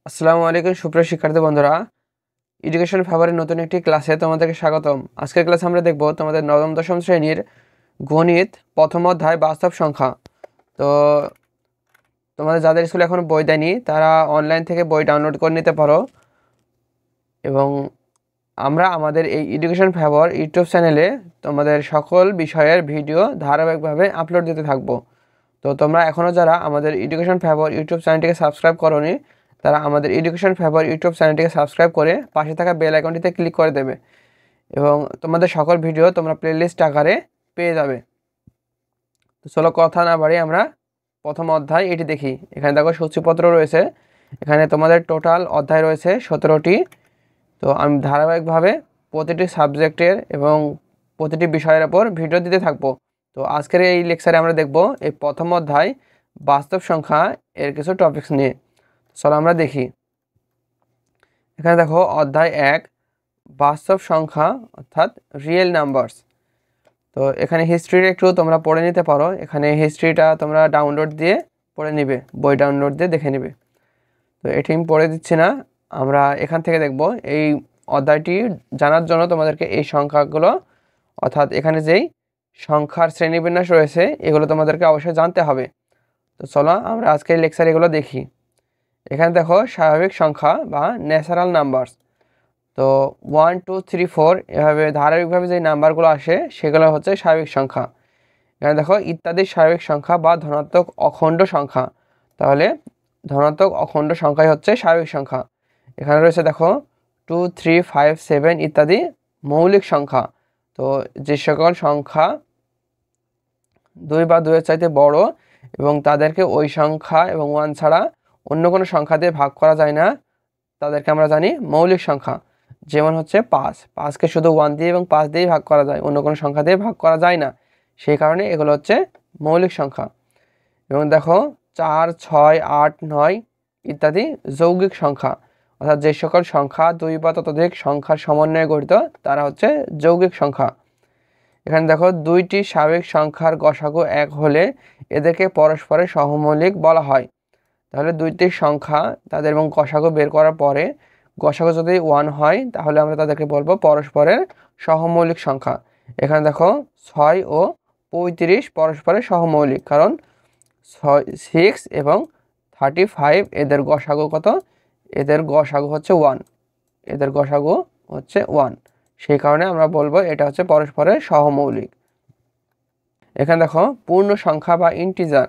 আসসালামু আলাইকুম সুপ্রিয় শিক্ষার্থী বন্ধুরা, এডুকেশন ফেভারের নতুন একটি ক্লাসে তোমাদেরকে স্বাগতম। আজকের ক্লাসে আমরা দেখব তোমাদের নবম দশম শ্রেণীর গণিত প্রথম অধ্যায় বাস্তব সংখ্যা। তো তোমাদের যাদের স্কুলে এখন বই দেয়নি তারা অনলাইন থেকে বই ডাউনলোড করে নিতে পারো, এবং আমরা আমাদের এই এডুকেশন ফেভার ইউটিউব চ্যানেলে তোমাদের সকল বিষয়ের ভিডিও ধারাবাহিকভাবে আপলোড দিতে থাকবো। তো তোমরা এখনও যারা আমাদের এডুকেশন ফেভার ইউটিউব চ্যানেলটিকে সাবস্ক্রাইব করোনি, তারা আমাদের এডুকেশন ফেভার ইউটিউব চ্যানেলটিকে সাবস্ক্রাইব করে পাশে থাকা বেল আইকনটিতে ক্লিক করে দেবে, এবং তোমাদের সকল ভিডিও তোমরা প্লেলিস্ট আকারে পেয়ে যাবে। তো চলো কথা না বাড়িয়ে আমরা প্রথম অধ্যায় এটি দেখি। এখানে দেখো সূচিপত্র রয়েছে, এখানে তোমাদের টোটাল অধ্যায় রয়েছে 17টি। তো আমি ধারাবাহিকভাবে প্রতিটি সাবজেক্টের এবং প্রতিটি বিষয়ের ওপর ভিডিও দিতে থাকবো। তো আজকের এই লেকচারে আমরা দেখব এই প্রথম অধ্যায় বাস্তব সংখ্যা এর কিছু টপিকস নিয়ে। চলো আমরা দেখি। এখানে দেখো অধ্যায় 1 বাস্তব সংখ্যা অর্থাৎ রিয়েল নাম্বারস। তো এখানে হিস্ট্রিটা একটু তোমরা পড়ে নিতে পারো, এখানে হিস্ট্রিটা তোমরা ডাউনলোড দিয়ে পড়ে নিবে, বই ডাউনলোড দিয়ে দেখে নিবে। তো এটি আমি পড়ে দিচ্ছি না, আমরা এখান থেকে দেখব। এই অধ্যায়টি জানার জন্য তোমাদেরকে এই সংখ্যাগুলো অর্থাৎ এখানে যেই সংখ্যার শ্রেণীবিন্যাস রয়েছে এগুলো তোমাদেরকে অবশ্যই জানতে হবে। তো চলো আমরা আজকের লেকচার এগুলো দেখি। এখানে দেখো স্বাভাবিক সংখ্যা বা ন্যাচারাল নাম্বারস। তো 1 2 3 4 এভাবে ধারাবাহিকভাবে যে নাম্বারগুলো আসে সেগুলো হচ্ছে স্বাভাবিক সংখ্যা। এখানে দেখো ইত্যাদি স্বাভাবিক সংখ্যা বা ধনাত্মক অখণ্ড সংখ্যা, তাহলে ধনাত্মক অখণ্ড সংখ্যাই হচ্ছে স্বাভাবিক সংখ্যা। এখানে রয়েছে দেখো 2 3 5 7 ইত্যাদি মৌলিক সংখ্যা। তো যে সকল সংখ্যা 2 বা 2 এর চাইতে বড় এবং তাদেরকে ওই সংখ্যা এবং 1 ছাড়া অন্য কোনো সংখ্যা দিয়ে ভাগ করা যায় না, তাদেরকে আমরা জানি মৌলিক সংখ্যা। যেমন হচ্ছে 5কে শুধু 1 দিয়ে এবং 5 দিয়েই ভাগ করা যায়, অন্য কোনো সংখ্যা দিয়ে ভাগ করা যায় না, সেই কারণে এগুলো হচ্ছে মৌলিক সংখ্যা। এবং দেখো 4 6 8 9 ইত্যাদি যৌগিক সংখ্যা, অর্থাৎ যে সকল সংখ্যা 2 বা ততোধিক সংখ্যার সমন্বয়ে গঠিত তারা হচ্ছে যৌগিক সংখ্যা। এখানে দেখো দুইটি স্বাভাবিক সংখ্যার গসাগু 1 হলে এদেরকে পরস্পরের সহমৌলিক বলা হয়। তাহলে দুইটি সংখ্যা তাদের এবং গসাগু বের করার পরে গসাগু যদি 1 হয় তাহলে আমরা তাদেরকে বলবো পরস্পরের সহমৌলিক সংখ্যা। এখানে দেখো 6 ও 35 পরস্পরের সহমৌলিক, কারণ 6 এবং 35 এদের গসাগু কত? এদের গসাগু হচ্ছে 1, এদের গসাগু হচ্ছে 1, সেই কারণে আমরা বলবো এটা হচ্ছে পরস্পরের সহমৌলিক। এখানে দেখো পূর্ণ সংখ্যা বা ইন্টিজার।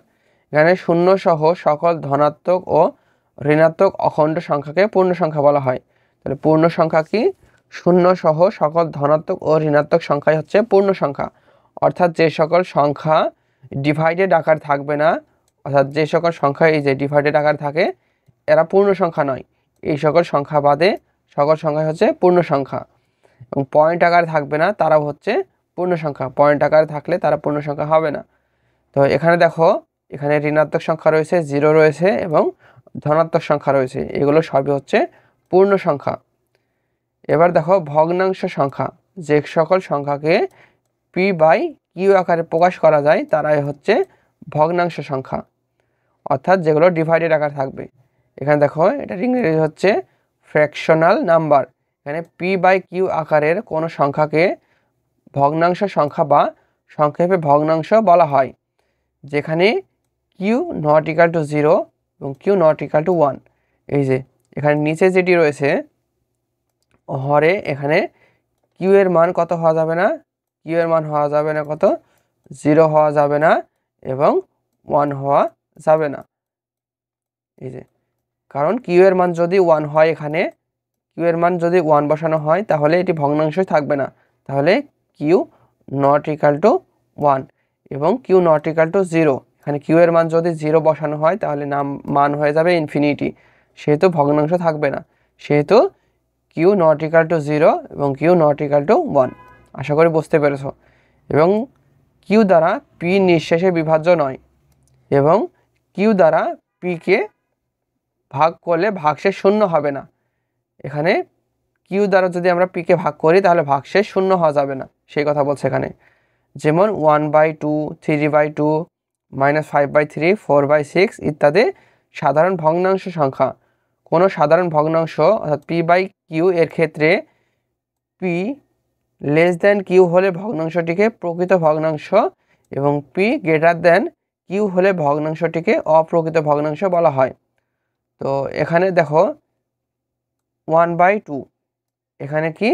এখানে শূন্য সহ সকল ধনাত্মক ও ঋণাত্মক অখণ্ড সংখ্যাকে পূর্ণ সংখ্যা বলা হয়। তাহলে পূর্ণ সংখ্যা কি? শূন্য সহ সকল ধনাত্মক ও ঋণাত্মক সংখ্যাই হচ্ছে পূর্ণ সংখ্যা। অর্থাৎ যে সকল সংখ্যা ডিভাইডেড আকার থাকবে না, অর্থাৎ যে সকল সংখ্যা এই যে ডিভাইডেড আকার থাকে এরা পূর্ণ সংখ্যা নয়। এই সকল সংখ্যা বাদে সকল সংখ্যাই হচ্ছে পূর্ণ সংখ্যা। এবং পয়েন্ট আকার থাকবে না, তারাও হচ্ছে পূর্ণ সংখ্যা। পয়েন্ট আকার থাকলে তারা পূর্ণ সংখ্যা হবে না। তো এখানে দেখো এখানে ঋণাত্মক সংখ্যা রয়েছে, 0 রয়েছে এবং ধনাত্মক সংখ্যা রয়েছে, এগুলো সবই হচ্ছে পূর্ণ সংখ্যা। এবার দেখো ভগ্নাংশ সংখ্যা। যে সকল সংখ্যাকে p/q আকারে প্রকাশ করা যায় তারাই হচ্ছে ভগ্নাংশ সংখ্যা, অর্থাৎ যেগুলো ডিভাইডেড আকার থাকবে। এখানে দেখো এটা ইংরেজি হচ্ছে ফ্র্যাকশনাল নাম্বার। এখানে p/q আকারের কোনো সংখ্যাকে ভগ্নাংশ সংখ্যা বা সংক্ষেপে ভগ্নাংশ বলা হয়, যেখানে q নট ইকাল টু 0 এবং q নট ইকাল টু 1। এই যে এখানে নিচে যেটি রয়েছে হরে, এখানে q এর মান কত হওয়া যাবে না? q এর মান হওয়া যাবে না কত? 0 হওয়া যাবে না এবং 1 হওয়া যাবে না। এই যে কারণ q এর মান যদি 1 হয়, এখানে q এর মান যদি 1 বসানো হয় তাহলে এটি ভগ্নাংশই থাকবে না, তাহলে q নট ইকাল টু 1 এবং q নট ইকাল টু 0। এখানে q এর মান যদি 0 বসানো হয় তাহলে মান হয়ে যাবে ইনফিনিটি, সেহেতু ভগ্নাংশ থাকবে না, সেহেতু q নট ইকাল টু 0 এবং q নট ইকাল টু 1। আশা করি বুঝতে পেরেছো। এবং q দ্বারা p নিঃশেষে বিভাজ্য নয়, এবং q দ্বারা p কে ভাগ করলে ভাগশেষ শূন্য হবে না। এখানে q দ্বারা যদি আমরা p কে ভাগ করি তাহলে ভাগশেষ শূন্য হওয়া যাবে না, সেই কথা বলছে এখানে। যেমন 1/2, 3/2, -5/3, 4/6 ইত্যাদি সাধারণ ভগ্নাংশ সংখ্যা কোনো সাধারণ ভগ্নাংশ অর্থাৎ পি বাই কিউ এর ক্ষেত্রে পি লেস দেন কিউ হলে ভগ্নাংশটিকে প্রকৃত ভগ্নাংশ এবং পি গ্রেটার দেন কিউ হলে ভগ্নাংশটিকে অপ্রকৃত ভগ্নাংশ বলা হয়। তো এখানে দেখো 1/2, এখানে কি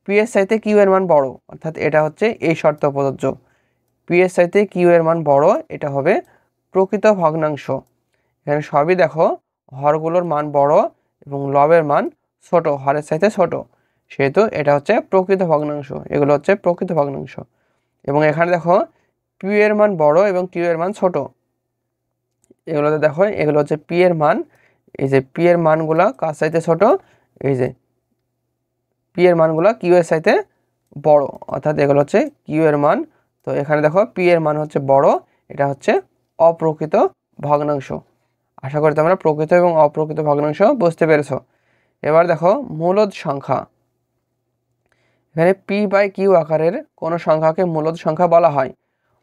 পি এর চাইতে কিউ এর মান বড়, অর্থাৎ এটা হচ্ছে এই শর্ত প্রযোজ্য। পি এর চাইতে কিউ এর মান বড়, এটা হবে প্রকৃত ভগ্নাংশ। এখানে সবই দেখো হরগুলোর মান বড় এবং লবের মান ছোট, হরের চাইতে ছোট, সেহেতু এটা হচ্ছে প্রকৃত ভগ্নাংশ। এগুলো হচ্ছে প্রকৃত ভগ্নাংশ। এবং এখানে দেখো পি এর মান বড় এবং কিউ এর মান ছোট, এগুলোতে দেখো এগুলো হচ্ছে পি এর মান। এই যে পি এর মানগুলা কার চাইতে ছোট, এই যে পি এর মানগুলো কিউ এর চাইতে বড়, অর্থাৎ এগুলো হচ্ছে কিউ এর মান। তো এখানে দেখো পি এর মান হচ্ছে বড়, এটা হচ্ছে অপ্রকৃত ভগ্নাংশ। আশা করি তোমরা প্রকৃত এবং অপ্রকৃত ভগ্নাংশ বুঝতে পেরেছো। এবার দেখো মূলদ সংখ্যা। এখানে পি বাই কিউ আকারের কোনো সংখ্যাকে মূলদ সংখ্যা বলা হয়,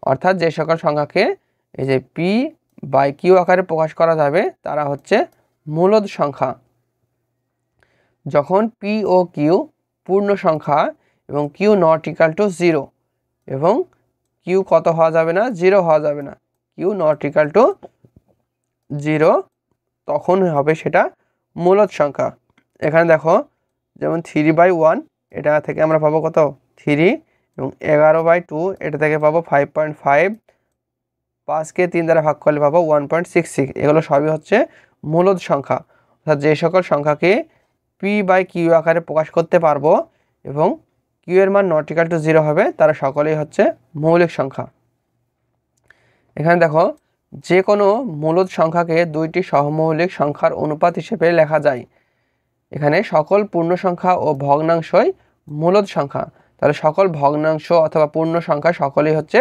অর্থাৎ যে সকল সংখ্যাকে এই যে পি বাই কিউ আকারে প্রকাশ করা যাবে তারা হচ্ছে মূলদ সংখ্যা। যখন পি ও কিউ পূর্ণ সংখ্যা এবং কিউ নট ইকাল টু 0, এবং কিউ কত হওয়া যাবে না, 0 হওয়া যাবে না, কিউ নট ইকাল টু 0, তখন হবে সেটা মূলদ সংখ্যা। এখানে দেখো যেমন 3/1, এটা থেকে আমরা পাবো কত 3, এবং 11/2 এটা থেকে পাবো 5.5, 5কে 3 দ্বারা ভাগ করলে পাবো 1.66। এগুলো সবই হচ্ছে মূলদ সংখ্যা, অর্থাৎ যে সকল সংখ্যাকে পি বাই কিউ আকারে প্রকাশ করতে পারবো এবং কিউ এর মান নট ইকাল টু 0 হবে তারা সকলেই হচ্ছে মৌলিক সংখ্যা। এখানে দেখো যে কোনো মূলদ সংখ্যাকে দুইটি সহমৌলিক সংখ্যার অনুপাত হিসেবে লেখা যায়। এখানে সকল পূর্ণ সংখ্যা ও ভগ্নাংশই মূলদ সংখ্যা, তাহলে সকল ভগ্নাংশ অথবা পূর্ণ সংখ্যা সকলেই হচ্ছে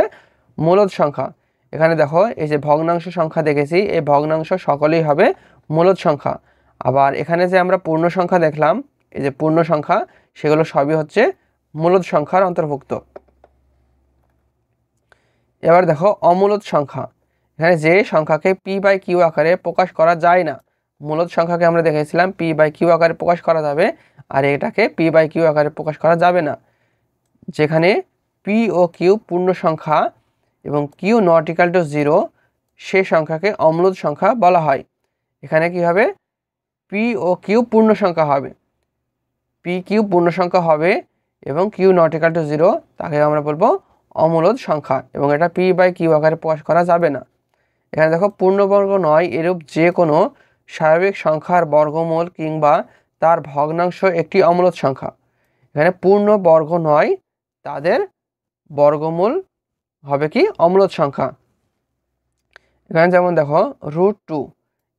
মূলদ সংখ্যা। এখানে দেখো এই যে ভগ্নাংশ সংখ্যা দেখেছি, এই ভগ্নাংশ সকলেই হবে মূলদ সংখ্যা। আবার এখানে যে আমরা পূর্ণ সংখ্যা দেখলাম, এই যে পূর্ণ সংখ্যা, সেগুলো সবই হচ্ছে মূলদ সংখ্যার অন্তর্ভুক্ত। এবার দেখো অমূলদ সংখ্যা। এখানে যে সংখ্যাকে পি বাই কিউ আকারে প্রকাশ করা যায় না, মূলদ সংখ্যাকে আমরা দেখেছিলাম পি বাই কিউ আকারে প্রকাশ করা যাবে, আর এটাকে পি বাই কিউ আকারে প্রকাশ করা যাবে না। যেখানে পি ও কিউ পূর্ণ সংখ্যা এবং কিউ নট ইকাল টু 0, সে সংখ্যাকে অমূলদ সংখ্যা বলা হয়। এখানে কি হবে, পি ও কিউ পূর্ণ সংখ্যা হবে, পি কিউ পূর্ণ সংখ্যা হবে এবং কিউ নট ইকাল টু 0, তাকে আমরা বলবো অমূলদ সংখ্যা, এবং এটা পি বাই কিউ আকারে প্রকাশ করা যাবে না। এখানে দেখো পূর্ণবর্গ নয় এরূপ যে কোনো স্বাভাবিক সংখ্যার বর্গমূল কিংবা তার ভগ্নাংশ একটি অমূলদ সংখ্যা। এখানে পূর্ণ বর্গ নয়, তাদের বর্গমূল হবে কি অমূলদ সংখ্যা। এখানে যেমন দেখো √2,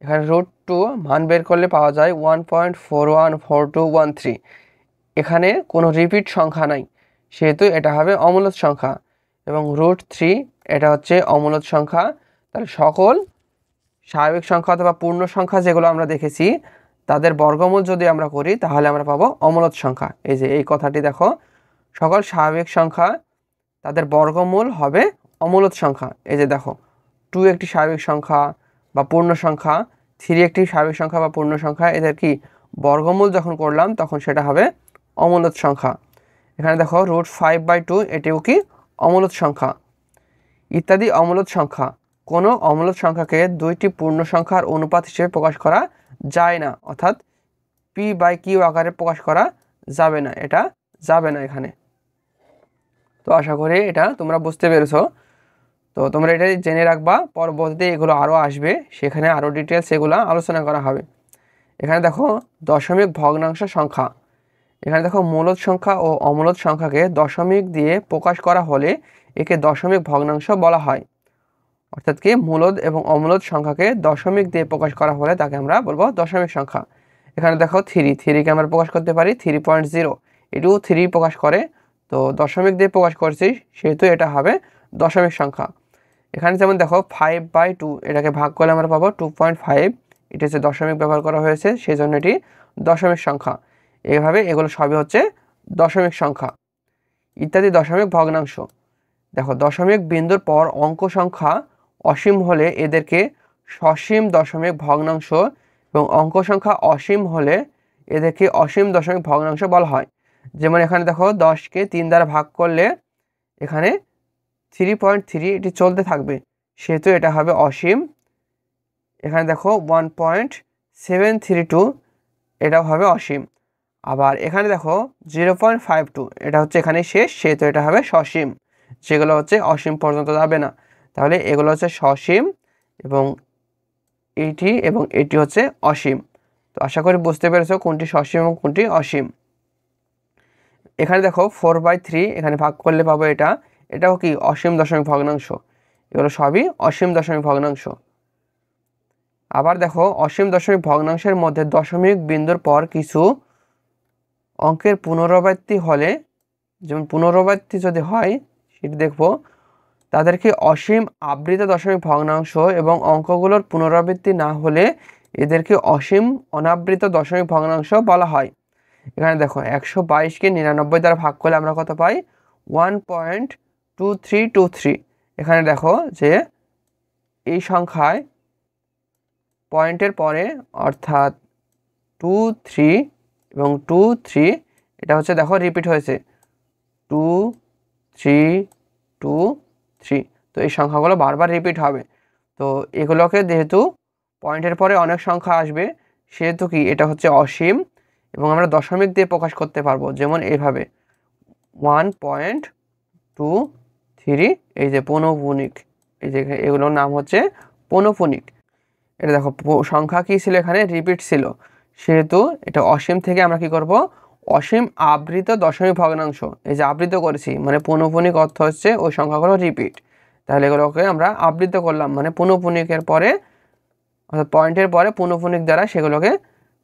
এখানে √2 মান বের করলে পাওয়া যায় 1.414213। এখানে কোনো রিপিট সংখ্যা নাই, সেহেতু এটা হবে অমূলদ সংখ্যা। এবং √3 এটা হচ্ছে অমূলদ সংখ্যা। তাহলে সকল স্বাভাবিক সংখ্যা অথবা পূর্ণ সংখ্যা যেগুলো আমরা দেখেছি তাদের বর্গমূল যদি আমরা করি তাহলে আমরা পাবো অমূলদ সংখ্যা। এই যে এই কথাটি দেখো, সকল স্বাভাবিক সংখ্যা তাদের বর্গমূল হবে অমূলদ সংখ্যা। এই যে দেখো 2 একটি স্বাভাবিক সংখ্যা বা পূর্ণ সংখ্যা, 3 একটি স্বাভাবিক সংখ্যা বা পূর্ণ সংখ্যা, এদের কি বর্গমূল যখন করলাম তখন সেটা হবে অমূলদ সংখ্যা। এখানে দেখো √5/2 এটিও কি অমূলদ সংখ্যা ইত্যাদি। অমূলদ সংখ্যা, কোনো অমূলদ সংখ্যাকে দুইটি পূর্ণ সংখ্যার অনুপাত হিসেবে প্রকাশ করা যায় না, অর্থাৎ পি বাই কিউ আকারে প্রকাশ করা যাবে না, এটা যাবে না এখানে। তো আশা করি এটা তোমরা বুঝতে পেরেছো। তো তোমরা এটা জেনে রাখবা, পরবর্তীতে এগুলো আরও আসবে, সেখানে আরও ডিটেলস এগুলো আলোচনা করা হবে। এখানে দেখো দশমিক ভগ্নাংশ সংখ্যা। এখানে দেখো মূলদ সংখ্যা ও অমূলদ সংখ্যাকে দশমিক দিয়ে প্রকাশ করা হলে একে দশমিক ভগ্নাংশ বলা হয়। অর্থাৎ কি মূলদ এবং অমূলদ সংখ্যাকে দশমিক দিয়ে প্রকাশ করা হলে তাকে আমরা বলবো দশমিক সংখ্যা। এখানে দেখো 3কে আমরা প্রকাশ করতে পারি 3.0, এটিও 3 প্রকাশ করে, তো দশমিক দিয়ে প্রকাশ করছি সেহেতু এটা হবে দশমিক সংখ্যা। এখানে যেমন দেখো 5/2, এটাকে ভাগ করলে আমরা পাবো 2.5, এটা হচ্ছে দশমিক ব্যবহার করা হয়েছে, সেই জন্য এটি দশমিক সংখ্যা। এইভাবে এগুলো সবই হচ্ছে দশমিক সংখ্যা ইত্যাদি। দশমিক ভগ্নাংশ, দেখো দশমিক বিন্দুর পর অঙ্ক সংখ্যা অসীম হলে এদেরকে সসীম দশমিক ভগ্নাংশ এবং অঙ্ক সংখ্যা অসীম হলে এদেরকে অসীম দশমিক ভগ্নাংশ বলা হয়। যেমন এখানে দেখো 10কে 3 দ্বারা ভাগ করলে এখানে 3.3 এটি চলতে থাকবে, সেহেতু এটা হবে অসীম। এখানে দেখো 1.732 এটাও হবে অসীম। আবার এখানে দেখো 0.52 এটা হচ্ছে এখানে শেষ, সেহেতু এটা হবে সসীম। যেগুলো হচ্ছে অসীম পর্যন্ত যাবে না, তাহলে এগুলো হচ্ছে সসীম এবং এটি হচ্ছে অসীম। তো আশা করি বুঝতে পেরেছো কোনটি সসীম এবং কোনটি অসীম। এখানে দেখো 4/3 এখানে ভাগ করলে পাবো এটাও কি অসীম দশমিক ভগ্নাংশ। এগুলো সবই অসীম দশমিক ভগ্নাংশ। আবার দেখো অসীম দশমিক ভগ্নাংশের মধ্যে দশমিক বিন্দুর পর কিছু অঙ্কের পুনরাবৃত্তি হলে, যেমন পুনরাবৃত্তি যদি হয় সেটি দেখব, তাদেরকে অসীম আবৃত দশমিক ভগ্নাংশ, এবং অঙ্কগুলোর পুনরাবৃত্তি না হলে এদেরকে অসীম অনাবৃত দশমিক ভগ্নাংশ বলা হয়। এখানে দেখো 122কে 99 দ্বারা ভাগ করলে আমরা কত পাই? 1.2323। এখানে দেখো যে এই সংখ্যায় পয়েন্টের পরে অর্থাৎ 2 3 এবং 2 3 এটা হচ্ছে দেখো রিপিট হয়েছে 2 3 2 3। তো এই সংখ্যাগুলো বারবার রিপিট হবে। তো এগুলোকে যেহেতু পয়েন্টের পরে অনেক সংখ্যা আসবে, সেহেতু কি এটা হচ্ছে অসীম, এবং আমরা দশমিক দিয়ে প্রকাশ করতে পারবো, যেমন এইভাবে 1.23। এই যে পৌনঃপুনিক, এই যে এগুলোর নাম হচ্ছে পৌনঃপুনিক। এটা দেখো সংখ্যা কি ছিল, এখানে রিপিট ছিল, সেহেতু এটা অসীম থেকে আমরা কি করব? অসীম আবৃত দশমিক ভগ্নাংশ। এই যে আবৃত করেছি মানে পৌনঃপুনিক অর্থ হচ্ছে ওই সংখ্যাগুলো রিপিট, তাহলে এগুলোকে আমরা আবৃত করলাম, মানে পৌনঃপুনিকের পরে অর্থাৎ পয়েন্টের পরে পৌনঃপুনিক দ্বারা সেগুলোকে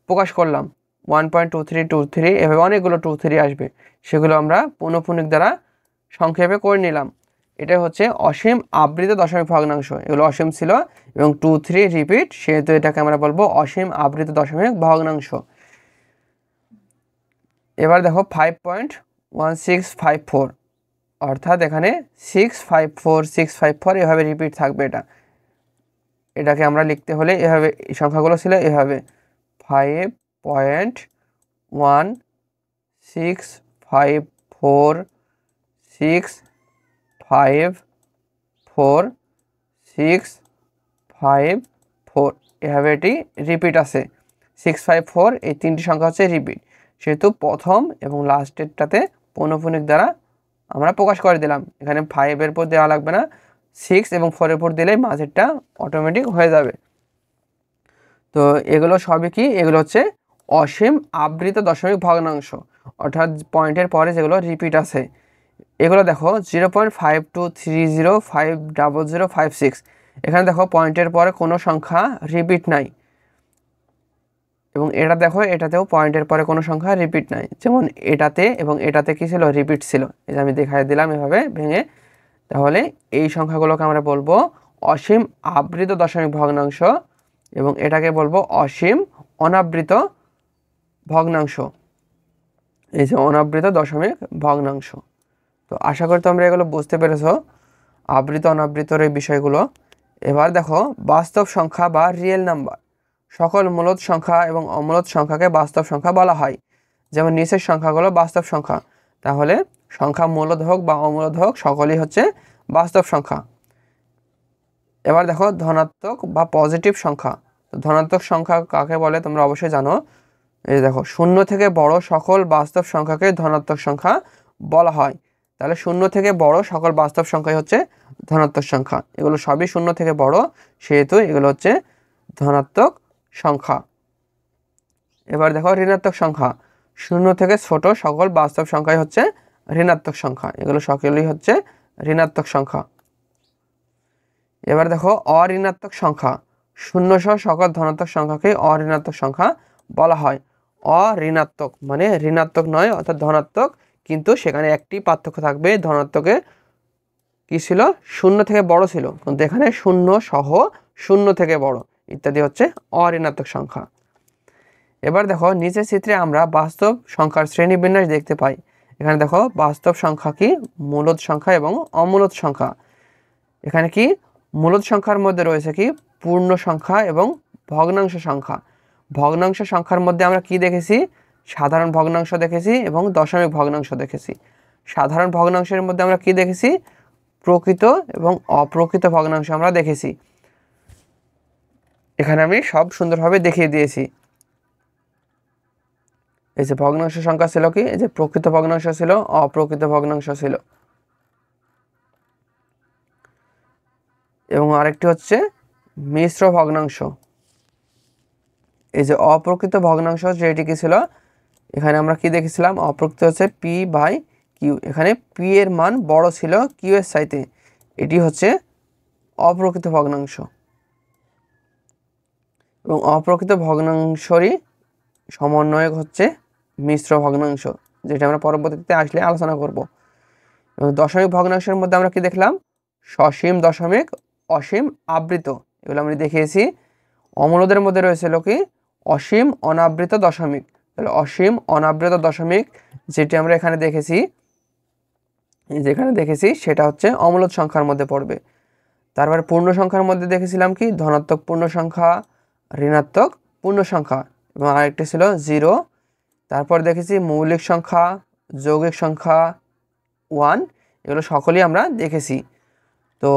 প্রকাশ করলাম। 1.2323 এভাবে অনেকগুলো 23 আসবে, সেগুলো আমরা পৌনঃপুনিক দ্বারা সংক্ষেপে করে নিলাম। এটা হচ্ছে অসীম আবৃত দশমিক ভগ্নাংশ। এগুলো অসীম ছিল এবং 23 রিপিট, সেহেতু এটাকে আমরা বলবো অসীম আবৃত দশমিক ভগ্নাংশ। এবার দেখো 5.1654, অর্থাৎ এখানে 654 এভাবে রিপিট থাকবে। এটাকে আমরা লিখতে হলে এভাবে, এই সংখ্যাগুলো ছিল এভাবে 5.1654 এভাবে এটি রিপিট আছে। 654 এই তিনটি সংখ্যা হচ্ছে রিপিট, সেহেতু প্রথম এবং লাস্টেরটাতে পৌনঃপুনিক দ্বারা আমরা প্রকাশ করে দিলাম। এখানে 5-এর পর দেওয়া লাগবে না, 6 এবং 4-এর পর দিলেই মাঝেরটা অটোমেটিক হয়ে যাবে। তো এগুলো সবই কি? এগুলো হচ্ছে অসীম আবৃত দশমিক ভগ্নাংশ, অর্থাৎ পয়েন্টের পরে যেগুলো রিপিট আছে। এগুলো দেখো 0.5230500056। এখানে দেখো পয়েন্টের পরে কোনো সংখ্যা রিপিট নাই, এবং এটা দেখো এটাতেও পয়েন্টের পরে কোনো সংখ্যা রিপিট নাই। যেমন এটাতে এবং এটাতে কি ছিল? রিপিট ছিল। এটা আমি দেখাই দিলাম এভাবে ভেঙে। তাহলে এই সংখ্যাগুলোকে আমরা বলবো অসীম আবৃত দশমিক ভগ্নাংশ, এবং এটাকে বলবো অসীম অনাবৃত ভগ্নাংশ। এই যে অনাবৃত দশমিক ভগ্নাংশ। তো আশা করি তোমরা এগুলো বুঝতে পেরেছো, আবৃত অনাবৃতর এই বিষয়গুলো। এবার দেখো বাস্তব সংখ্যা বা রিয়েল নাম্বার। সকল মূলদ সংখ্যা এবং অমূলদ সংখ্যাকে বাস্তব সংখ্যা বলা হয়। যেমন নিচের সংখ্যাগুলো বাস্তব সংখ্যা, তাহলে সংখ্যা মূলদ হোক বা অমূলদ হোক সকলেই হচ্ছে বাস্তব সংখ্যা। এবার দেখো ধনাত্মক বা পজিটিভ সংখ্যা। ধনাত্মক সংখ্যা কাকে বলে তোমরা অবশ্যই জানো। এই দেখো 0 থেকে বড় সকল বাস্তব সংখ্যাকে ধনাত্মক সংখ্যা বলা হয়। তাহলে 0 থেকে বড় সকল বাস্তব সংখ্যাই হচ্ছে ধনাত্মক সংখ্যা। এগুলো সবই 0 থেকে বড়, সেহেতু এগুলো হচ্ছে ধনাত্মক সংখ্যা। এবার দেখো ঋণাত্মক সংখ্যা। 0 থেকে ছোট সকল বাস্তব সংখ্যাই হচ্ছে ঋণাত্মক সংখ্যা। এগুলো সকলেই হচ্ছে ঋণাত্মক সংখ্যা। এবার দেখো অঋণাত্মক সংখ্যা। 0 সহ সকল ধনাত্মক সংখ্যাকে অঋণাত্মক সংখ্যা বলা হয়। অঋণাত্মক মানে ঋণাত্মক নয়, অর্থাৎ ধনাত্মক, কিন্তু সেখানে একটি পার্থক্য থাকবে। ধনাত্মকে কি ছিল? 0 থেকে বড় ছিল, কিন্তু এখানে 0 সহ 0 থেকে বড় ইত্যাদি হচ্ছে অঋণাত্মক সংখ্যা। এবার দেখো নিচের চিত্রে আমরা বাস্তব সংখ্যার শ্রেণীবিন্যাস দেখতে পাই। এখানে দেখো বাস্তব সংখ্যা কি? মূলদ সংখ্যা এবং অমূলদ সংখ্যা। এখানে কি মূলদ সংখ্যার মধ্যে রয়েছে কি? পূর্ণ সংখ্যা এবং ভগ্নাংশ সংখ্যা। ভগ্নাংশ সংখ্যার মধ্যে আমরা কি দেখেছি? সাধারণ ভগ্নাংশ দেখেছি এবং দশমিক ভগ্নাংশ দেখেছি। সাধারণ ভগ্নাংশের মধ্যে আমরা কি দেখেছি? প্রকৃত এবং অপ্রকৃত ভগ্নাংশ আমরা দেখেছি। এখানে আমি সব সুন্দরভাবে দেখিয়ে দিয়েছি। এই যে ভগ্নাংশ সংখ্যা ছিল কি? এই যে প্রকৃত ভগ্নাংশ ছিল, অপ্রকৃত ভগ্নাংশ ছিল, এবং আরেকটি হচ্ছে মিশ্র ভগ্নাংশ। এই যে অপ্রকৃত ভগ্নাংশ যেটি কি ছিল, এখানে আমরা কি দেখেছিলাম? অপ্রকৃত হচ্ছে p/q। এখানে p এর মান বড় ছিল q এর চাইতে, এটি হচ্ছে অপ্রকৃত ভগ্নাংশ। এবং অপ্রকৃত ভগ্নাংশরই সমন্বয়ক হচ্ছে মিশ্র ভগ্নাংশ, যেটা আমরা পরবর্তীতে আসলে আলোচনা করব। এবং দশমিক ভগ্নাংশের মধ্যে আমরা কি দেখলাম? সসীম, দশমিক, অসীম, আবৃত, এগুলো আমরা দেখিয়েছি। অমূলদের মধ্যে রয়েছিল কি? অসীম, অনাবৃত, দশমিক। তাহলে অসীম, অনাবৃত, দশমিক যেটি আমরা এখানে দেখেছি, যেখানে দেখেছি সেটা হচ্ছে অমূলদ সংখ্যার মধ্যে পড়বে। তারপরে পূর্ণ সংখ্যার মধ্যে দেখেছিলাম কি? ধনাত্মক পূর্ণ সংখ্যা, ঋণাত্মক পূর্ণ সংখ্যা, এবং আরেকটি ছিল জিরো। তারপর দেখেছি মৌলিক সংখ্যা, যৌগিক সংখ্যা, 1, এগুলো সকলেই আমরা দেখেছি। তো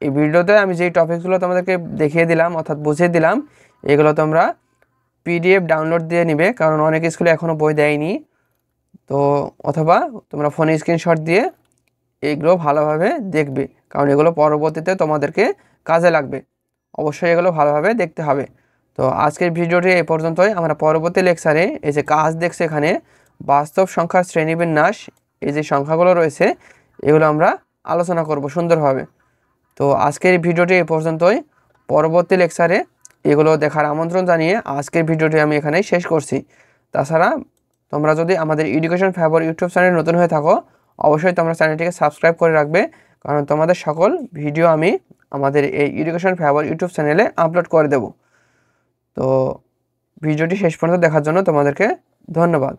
এই ভিডিওতে আমি যেই টপিকগুলো তোমাদেরকে দেখিয়ে দিলাম অর্থাৎ বুঝিয়ে দিলাম, এগুলো তোমরা PDF ডাউনলোড দিয়ে নিবে, কারণ অনেক স্কুলে এখনও বই দেয়নি। তো অথবা তোমরা ফোনে স্ক্রিনশট দিয়ে এগুলো ভালোভাবে দেখবে, কারণ এগুলো পরবর্তীতে তোমাদেরকে কাজে লাগবে। অবশ্যই এগুলো ভালোভাবে দেখতে হবে। তো আজকের ভিডিওটি এই পর্যন্তই। আমরা পরবর্তী লেকচারে এই যে কাজ দেখছে এখানে বাস্তব সংখ্যার শ্রেণীবিন্যাস, এই যে সংখ্যাগুলো রয়েছে এগুলো আমরা আলোচনা করব সুন্দরভাবে। তো আজকের ভিডিওটি এই পর্যন্তই। পরবর্তী লেকচারে এগুলো দেখার আমন্ত্রণ জানিয়ে আজকের ভিডিওটি আমি এখানেই শেষ করছি। তাছাড়া তোমরা যদি আমাদের এডুকেশন ফেভার ইউটিউব চ্যানেল নতুন হয়ে থাকো, অবশ্যই তোমরা চ্যানেলটিকে সাবস্ক্রাইব করে রাখবে, কারণ তোমাদের সকল ভিডিও আমি আমাদের এই এডুকেশন ফেভার ইউটিউব চ্যানেলে আপলোড করে দেব। তো ভিডিওটি শেষ পর্যন্ত দেখার জন্য তোমাদেরকে ধন্যবাদ।